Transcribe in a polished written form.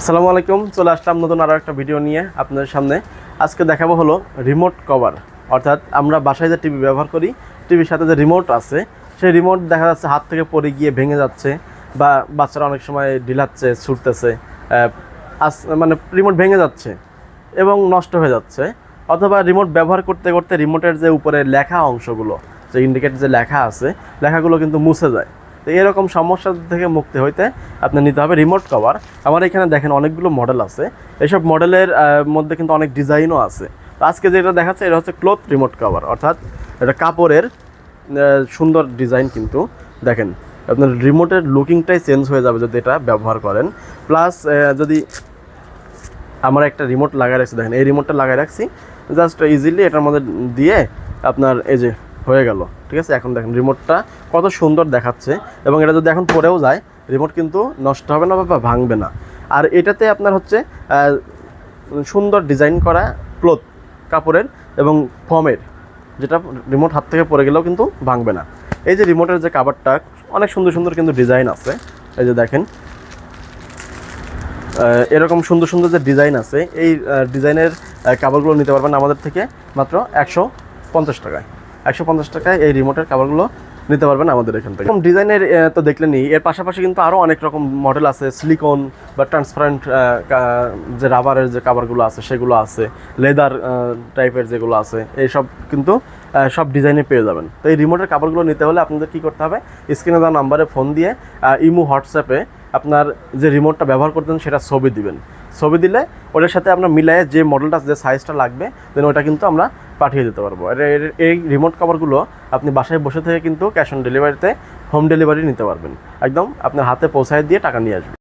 আসসালামু আলাইকুম, চলে আসলাম নতুন আরও একটা ভিডিও নিয়ে আপনাদের সামনে। আজকে দেখাবো হলো রিমোট কভার, অর্থাৎ আমরা বাসায় যে টিভি ব্যবহার করি, টিভির সাথে যে রিমোট আছে, সেই রিমোট দেখা যাচ্ছে হাত থেকে পড়ে গিয়ে ভেঙে যাচ্ছে, বা বাচ্চারা অনেক সময় ঢিলাচ্ছে, ছুটতেছে, মানে রিমোট ভেঙে যাচ্ছে এবং নষ্ট হয়ে যাচ্ছে। অথবা রিমোট ব্যবহার করতে করতে রিমোটের যে উপরে লেখা অংশগুলো, যে ইন্ডিকেট যে লেখা আছে, লেখাগুলো কিন্তু মুছে যায়। তো এরকম সমস্যা থেকে মুক্তি হইতে আপনার নিতে হবে রিমোট কভার। আমার এখানে দেখেন অনেকগুলো মডেল আছে, এইসব মডেলের মধ্যে কিন্তু অনেক ডিজাইনও আছে। তো আজকে যেটা দেখাচ্ছে এটা হচ্ছে ক্লথ রিমোট কভার, অর্থাৎ এটা কাপড়ের সুন্দর ডিজাইন। কিন্তু দেখেন আপনার রিমোটের লুকিংটাই চেঞ্জ হয়ে যাবে যদি এটা ব্যবহার করেন। প্লাস যদি আমার একটা রিমোট লাগাই রাখছি, দেখেন এই রিমোটটা লাগাই রাখছি, জাস্ট ইজিলি এটার মধ্যে দিয়ে আপনার এই যে হয়ে গেল, ঠিক আছে। এখন দেখেন রিমোটটা কত সুন্দর দেখাচ্ছে, এবং এটা যদি এখন পরেও যায় রিমোট কিন্তু নষ্ট হবে না বা ভাঙবে না। আর এটাতে আপনার হচ্ছে সুন্দর ডিজাইন করা ক্লথ কাপড়ের এবং ফর্মের, যেটা রিমোট হাত থেকে পড়ে গেলেও কিন্তু ভাঙবে না। এই যে রিমোটের যে কাভারটা অনেক সুন্দর সুন্দর কিন্তু ডিজাইন আছে, এই যে দেখেন এরকম সুন্দর সুন্দর যে ডিজাইন আছে, এই ডিজাইনের কাভারগুলো নিতে পারবেন আমাদের থেকে মাত্র 150 টাকায়। 150 টাকায় এই রিমোটের কাভারগুলো নিতে পারবেন আমাদের এখান থেকে। এরকম ডিজাইনের তো দেখলেনই, এর পাশাপাশি কিন্তু আরও অনেক রকম মডেল আছে। সিলিকন বা ট্রান্সপারেন্ট যে রাবারের যে কাভারগুলো আছে সেগুলো আছে, লেদার টাইপের যেগুলো আছে, এইসব কিন্তু সব ডিজাইনে পেয়ে যাবেন। তো এই রিমোটের কাভারগুলো নিতে হলে আপনাদের কী করতে হবে, স্ক্রিনে দেওয়া নাম্বারে ফোন দিয়ে ইমো হোয়াটসঅ্যাপে আপনার যে রিমোটটা ব্যবহার করতেন সেটা ছবি দিবেন। ছবি দিলে ওটার সাথে আমরা মিলায়ে যে মডেলটা, যে সাইজটা লাগবে, দেন ওটা কিন্তু আমরা পাঠিয়ে দিতে পারবো। এই রিমোট কভারগুলো আপনি বাসায় বসে থেকে কিন্তু ক্যাশ অন ডেলিভারিতে হোম ডেলিভারি নিতে পারবেন, একদম আপনার হাতে পৌঁছায় দিয়ে টাকা নিয়ে আসবেন।